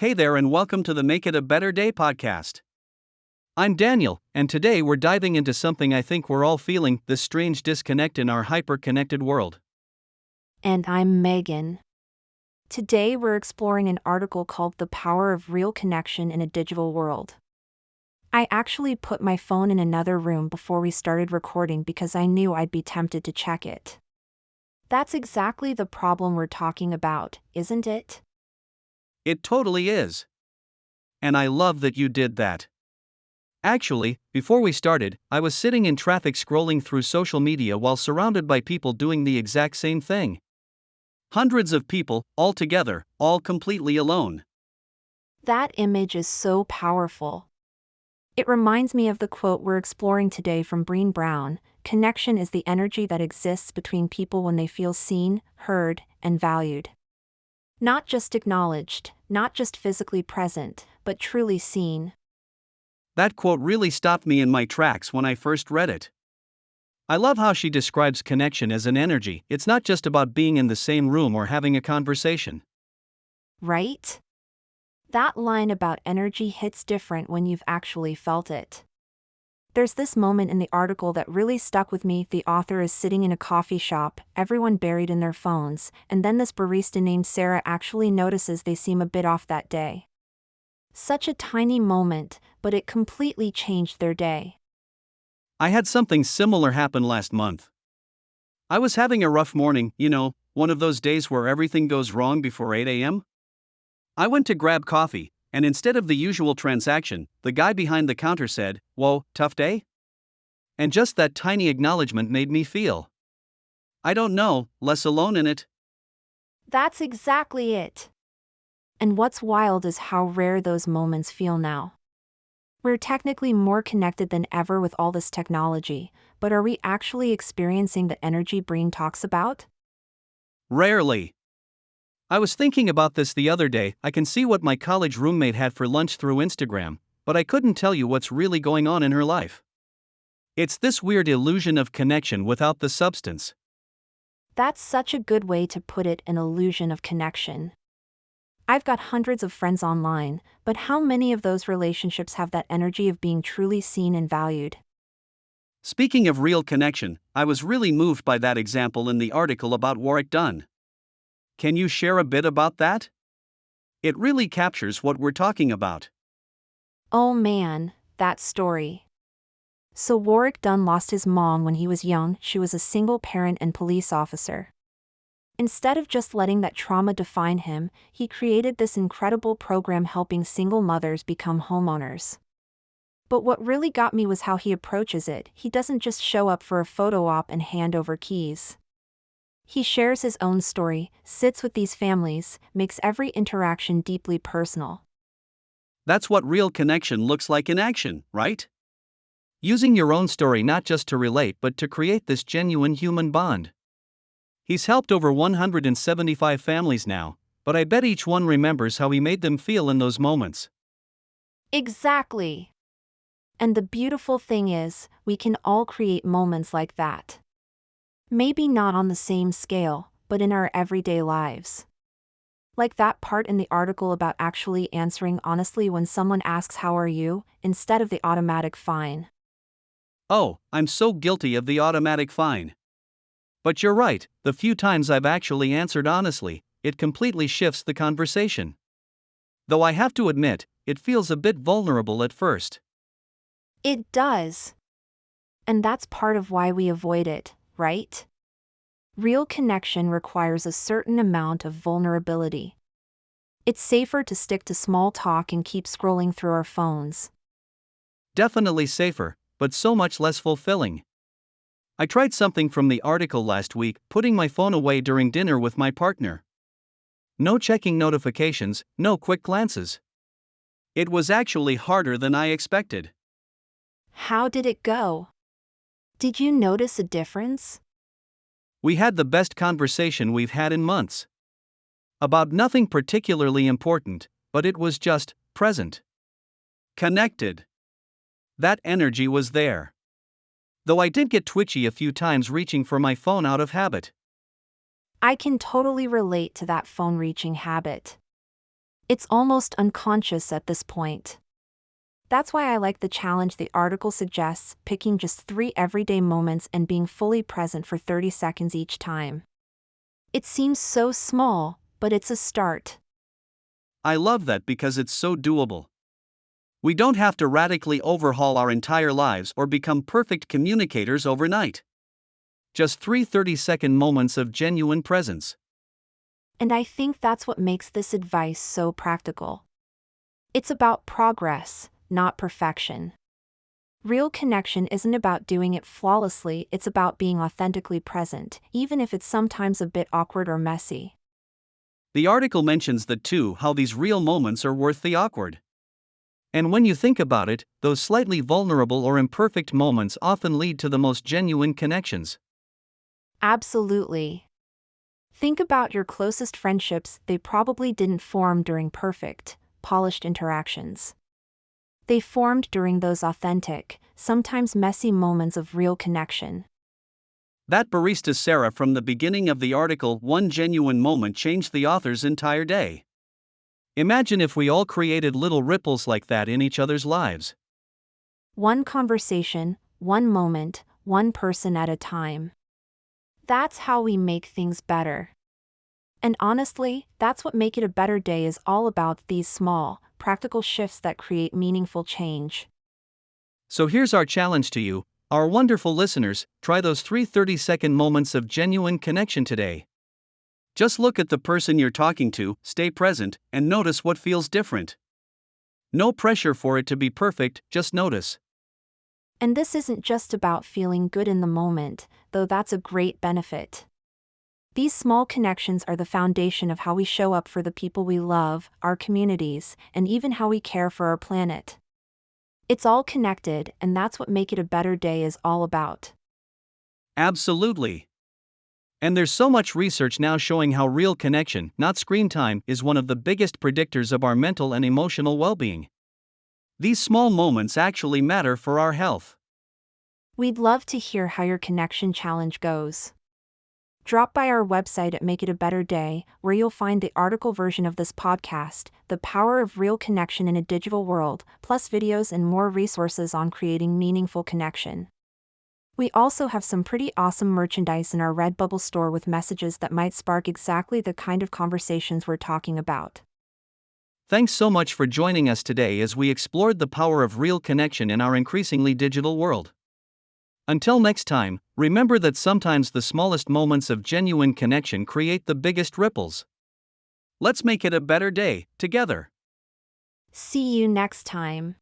Hey there, and welcome to the Make It a Better Day podcast. I'm Daniel, and today we're diving into something I think we're all feeling: this strange disconnect in our hyper connected world. And I'm Megan. Today we're exploring an article called The Power of Real Connection in a Digital World. I actually put my phone in another room before we started recording because I knew I'd be tempted to check it. That's exactly the problem we're talking about, isn't it? It totally is. And I love that you did that. Actually, before we started, I was sitting in traffic scrolling through social media while surrounded by people doing the exact same thing. Hundreds of people, all together, all completely alone. That image is so powerful. It reminds me of the quote we're exploring today from Brené Brown: "Connection is the energy that exists between people when they feel seen, heard, and valued. Not just acknowledged, not just physically present, but truly seen." That quote really stopped me in my tracks when I first read it. I love how she describes connection as an energy. It's not just about being in the same room or having a conversation. Right? That line about energy hits different when you've actually felt it. There's this moment in the article that really stuck with me. The author is sitting in a coffee shop, everyone buried in their phones, and then this barista named Sarah actually notices they seem a bit off that day. Such a tiny moment, but it completely changed their day. I had something similar happen last month. I was having a rough morning, one of those days where everything goes wrong before 8 a.m. I went to grab coffee, and instead of the usual transaction, the guy behind the counter said, "Whoa, tough day?" And just that tiny acknowledgement made me feel, I don't know, less alone in it. That's exactly it. And what's wild is how rare those moments feel now. We're technically more connected than ever with all this technology, but are we actually experiencing the energy Breen talks about? Rarely. I was thinking about this the other day. I can see what my college roommate had for lunch through Instagram, but I couldn't tell you what's really going on in her life. It's this weird illusion of connection without the substance. That's such a good way to put it, an illusion of connection. I've got hundreds of friends online, but how many of those relationships have that energy of being truly seen and valued? Speaking of real connection, I was really moved by that example in the article about Warwick Dunn. Can you share a bit about that? It really captures what we're talking about. Oh man, that story. So Warwick Dunn lost his mom when he was young. She was a single parent and police officer. Instead of just letting that trauma define him, he created this incredible program helping single mothers become homeowners. But what really got me was how he approaches it. He doesn't just show up for a photo op and hand over keys. He shares his own story, sits with these families, makes every interaction deeply personal. That's what real connection looks like in action, right? Using your own story not just to relate but to create this genuine human bond. He's helped over 175 families now, but I bet each one remembers how he made them feel in those moments. Exactly. And the beautiful thing is, we can all create moments like that. Maybe not on the same scale, but in our everyday lives. Like that part in the article about actually answering honestly when someone asks "How are you?" instead of the automatic "Fine." Oh, I'm so guilty of the automatic fine. But you're right, the few times I've actually answered honestly, it completely shifts the conversation. Though I have to admit, it feels a bit vulnerable at first. It does. And that's part of why we avoid it, right? Real connection requires a certain amount of vulnerability. It's safer to stick to small talk and keep scrolling through our phones. Definitely safer, but so much less fulfilling. I tried something from the article last week, putting my phone away during dinner with my partner. No checking notifications, no quick glances. It was actually harder than I expected. How did it go? Did you notice a difference? We had the best conversation we've had in months. About nothing particularly important, but it was just present. Connected. That energy was there. Though I did get twitchy a few times reaching for my phone out of habit. I can totally relate to that phone reaching habit. It's almost unconscious at this point. That's why I like the challenge the article suggests, picking just 3 everyday moments and being fully present for 30 seconds each time. It seems so small, but it's a start. I love that because it's so doable. We don't have to radically overhaul our entire lives or become perfect communicators overnight. Just 3 30-second moments of genuine presence. And I think that's what makes this advice so practical. It's about progress, not perfection. Real connection isn't about doing it flawlessly, it's about being authentically present, even if it's sometimes a bit awkward or messy. The article mentions that too, how these real moments are worth the awkward. And when you think about it, those slightly vulnerable or imperfect moments often lead to the most genuine connections. Absolutely. Think about your closest friendships, they probably didn't form during perfect, polished interactions. They formed during those authentic, sometimes messy moments of real connection. That barista Sarah from the beginning of the article, one genuine moment changed the author's entire day. Imagine if we all created little ripples like that in each other's lives. One conversation, one moment, one person at a time. That's how we make things better. And honestly, that's what Make It a Better Day is all about, these small, practical shifts that create meaningful change. So here's our challenge to you, our wonderful listeners: try those 3 30-second moments of genuine connection today. Just look at the person you're talking to, stay present, and notice what feels different. No pressure for it to be perfect, just notice. And this isn't just about feeling good in the moment, though that's a great benefit. These small connections are the foundation of how we show up for the people we love, our communities, and even how we care for our planet. It's all connected, and that's what Make It a Better Day is all about. Absolutely. And there's so much research now showing how real connection, not screen time, is one of the biggest predictors of our mental and emotional well-being. These small moments actually matter for our health. We'd love to hear how your connection challenge goes. Drop by our website at Make It a Better Day, where you'll find the article version of this podcast, The Power of Real Connection in a Digital World, plus videos and more resources on creating meaningful connection. We also have some pretty awesome merchandise in our Redbubble store with messages that might spark exactly the kind of conversations we're talking about. Thanks so much for joining us today as we explored the power of real connection in our increasingly digital world. Until next time, remember that sometimes the smallest moments of genuine connection create the biggest ripples. Let's make it a better day, together. See you next time.